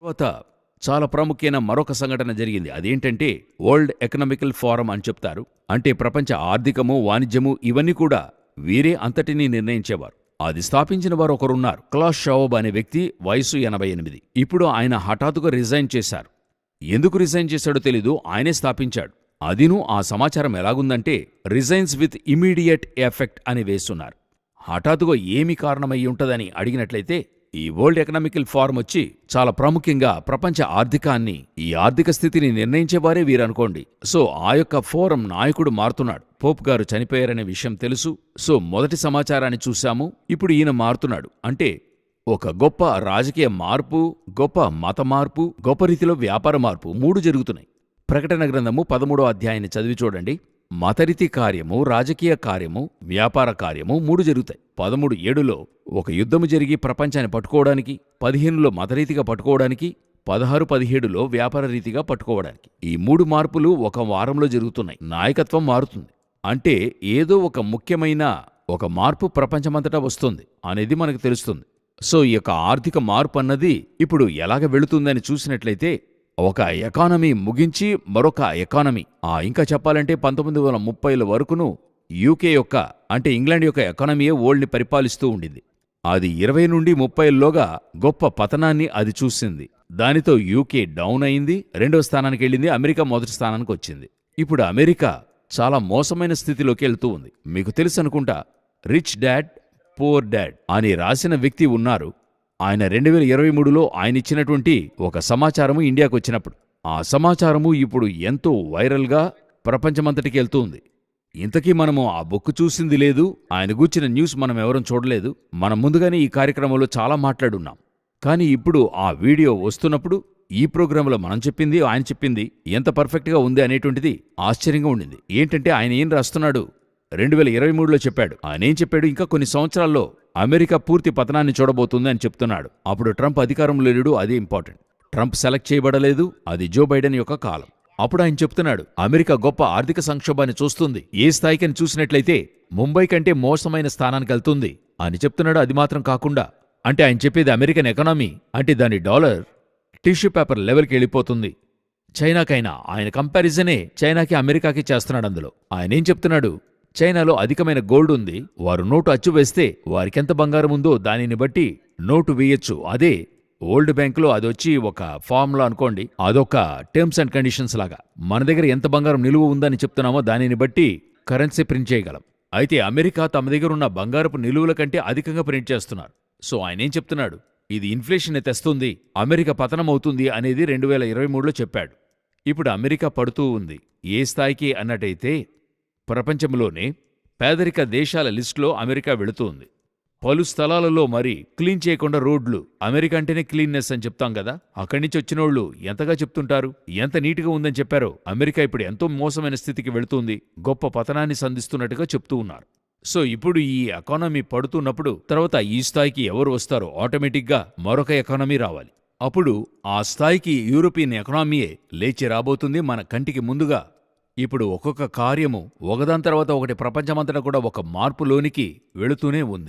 తర్వాత చాలా ప్రాముఖ్యమైన మరొక సంఘటన జరిగింది. అదేంటంటే వరల్డ్ ఎకనామికల్ ఫోరం అని చెప్తారు. అంటే ప్రపంచ ఆర్థికము, వాణిజ్యము ఇవన్నీ కూడా వీరే అంతటినీ నిర్ణయించేవారు. అది స్థాపించిన వారు ఒకరున్నారు. క్లాస్ షవాబ్ అనే వ్యక్తి, వయసు 88. ఇప్పుడు ఆయన హఠాత్తుగా రిజైన్ చేశారు. ఎందుకు రిజైన్ చేశాడో తెలీదు, ఆయనే స్థాపించాడు. అదిను ఆ సమాచారం ఎలాగుందంటే రిజైన్స్ విత్ ఇమీడియట్ ఎఫెక్ట్ అని వేస్తున్నారు. హఠాత్తుగా ఏమి కారణమై ఉంటదని అడిగినట్లయితే ఈ వరల్డ్ ఎకనామికల్ ఫోరం వచ్చి చాలా ప్రాముఖ్యంగా ప్రపంచ ఆర్థికాన్ని, ఈ ఆర్థిక స్థితిని నిర్ణయించేవారే వీరనుకోండి. సో ఆ యొక్క ఫోరం నాయకుడు మారుతున్నాడు. పోప్ గారు చనిపోయారనే విషయం తెలుసు. సో మొదటి సమాచారాన్ని చూశాము. ఇప్పుడు ఈయన మారుతున్నాడు. అంటే ఒక గొప్ప రాజకీయ మార్పు, గొప్ప మత మార్పు, గొప్ప రీతిలో వ్యాపార మార్పు 3 జరుగుతున్నాయి. ప్రకటన గ్రంథము 13వ అధ్యాయాన్ని చదివి చూడండి. మతరీతి కార్యము, రాజకీయ కార్యము, వ్యాపార కార్యము 3 జరుగుతాయి. 13:7లో ఒక యుద్ధము జరిగి ప్రపంచాన్ని పట్టుకోవడానికి, 15లో మతరీతిగా పట్టుకోవడానికి, 16-17లో వ్యాపార రీతిగా పట్టుకోవడానికి. ఈ 3 మార్పులు ఒక వారంలో జరుగుతున్నాయి. నాయకత్వం మారుతుంది. అంటే ఏదో ఒక ముఖ్యమైన ఒక మార్పు ప్రపంచమంతటా వస్తుంది అనేది మనకు తెలుస్తుంది. సో ఈ యొక్క ఆర్థిక మార్పు అన్నది ఇప్పుడు ఎలాగ వెళుతుందని చూసినట్లయితే ఒక ఎకానమీ ముగించి మరొక ఎకానమీ, ఇంకా చెప్పాలంటే 1930ల వరకును యూకే యొక్క, అంటే ఇంగ్లాండ్ యొక్క ఎకానమీయే వరల్డ్ని పరిపాలిస్తూ ఉండింది. అది 20 నుండి 30లోగా గొప్ప పతనాన్ని అది చూసింది. దానితో యూకే డౌన్ అయింది, 2వ స్థానానికి వెళ్ళింది. అమెరికా మొదటి స్థానానికి వచ్చింది. ఇప్పుడు అమెరికా చాలా మోసమైన స్థితిలోకి వెళ్తూ ఉంది. మీకు తెలుసు అనుకుంటా, రిచ్ డాడ్ పూర్ డాడ్ అని రాసిన వ్యక్తి ఉన్నారు. ఆయన 2023లో ఆయన ఇచ్చినటువంటి ఒక సమాచారము ఇండియాకు వచ్చినప్పుడు, ఆ సమాచారము ఇప్పుడు ఎంతో వైరల్గా ప్రపంచమంతటికి వెళ్తూ ఉంది. ఇంతకీ మనము ఆ బుక్ చూసింది లేదు, ఆయన గూర్చిన న్యూస్ మనం ఎవరం చూడలేదు. మనం ముందుగానే ఈ కార్యక్రమంలో చాలా మాట్లాడున్నాం. కానీ ఇప్పుడు ఆ వీడియో వస్తున్నప్పుడు ఈ ప్రోగ్రాంలో మనం చెప్పింది, ఆయన చెప్పింది ఎంత పర్ఫెక్ట్గా ఉంది అనేటువంటిది ఆశ్చర్యంగా ఉండింది. ఏంటంటే ఆయన ఏం రాస్తున్నాడు, 2023లో చెప్పాడు. ఆయన ఏం చెప్పాడు, ఇంకా కొన్ని సంవత్సరాల్లో అమెరికా పూర్తి పతనాన్ని చూడబోతుంది అని చెప్తున్నాడు. అప్పుడు ట్రంప్ అధికారంలో లేడు, అదే ఇంపార్టెంట్. ట్రంప్ సెలెక్ట్ చేయబడలేదు, అది జో బైడెన్ యొక్క కాలం. అప్పుడు ఆయన చెప్తున్నాడు, అమెరికా గొప్ప ఆర్థిక సంక్షోభాన్ని చూస్తుంది. ఏ స్థాయికని చూసినట్లయితే ముంబై కంటే మోసమైన స్థానానికి వెళ్తుంది అని చెప్తున్నాడు. అది మాత్రం కాకుండా, అంటే ఆయన చెప్పేది అమెరికన్ ఎకానమీ అంటే దాని డాలర్ టిష్యూ పేపర్ లెవెల్కి వెళ్ళిపోతుంది. చైనాకైనా ఆయన కంపారిజనే చైనాకి అమెరికాకి చేస్తున్నాడు. అందులో ఆయన ఏం చెప్తున్నాడు, చైనాలో అధికమైన గోల్డ్ ఉంది. వారు నోటు అచ్చు వేస్తే వారికెంత బంగారం ఉందో దానిని బట్టి నోటు వేయొచ్చు. అదే ఓల్డ్ బ్యాంకులో అదొచ్చి ఒక ఫార్ములా అనుకోండి, అదొక టర్మ్స్ అండ్ కండిషన్స్ లాగా. మన దగ్గర ఎంత బంగారం నిలువ ఉందని చెప్తున్నామో దానిని బట్టి కరెన్సీ ప్రింట్ చేయగలం. అయితే అమెరికా తమ దగ్గర ఉన్న బంగారపు నిలువల కంటే అధికంగా ప్రింట్ చేస్తున్నారు. సో ఆయనేం చెప్తున్నాడు, ఇది ఇన్ఫ్లేషన్ తెస్తుంది, అమెరికా పతనమవుతుంది అనేది 2023లో చెప్పాడు. ఇప్పుడు అమెరికా పడుతూ ఉంది. ఏ స్థాయికి అన్నట్టయితే ప్రపంచంలోనే పేదరిక దేశాల లిస్టులో అమెరికా వెళుతూ ఉంది. పలు స్థలాలలో మరి క్లీన్ చేయకుండా రోడ్లు, అమెరికా అంటేనే క్లీన్నెస్ అని చెప్తాం కదా, అక్కడి నుంచి వచ్చినోళ్లు ఎంతగా చెప్తుంటారు, ఎంత నీట్గా ఉందని చెప్పారో. అమెరికా ఇప్పుడు ఎంతో మోసమైన స్థితికి వెళుతుంది, గొప్ప పతనాన్ని సంధిస్తున్నట్టుగా చెప్తూ ఉన్నారు. సో ఇప్పుడు ఈ ఎకానమీ పడుతున్నప్పుడు తర్వాత ఈ స్థాయికి ఎవరు వస్తారో ఆటోమేటిక్గా మరొక ఎకానమీ రావాలి. అప్పుడు ఆ స్థాయికి యూరోపియన్ ఎకానమీయే లేచి రాబోతుంది మన కంటికి ముందుగా. ఇప్పుడు ఒక్కొక్క కార్యము ఒకదాని తర్వాత ఒకటి ప్రపంచమంతటా కూడా ఒక మార్పులోనికి వెళుతూనే ఉంది.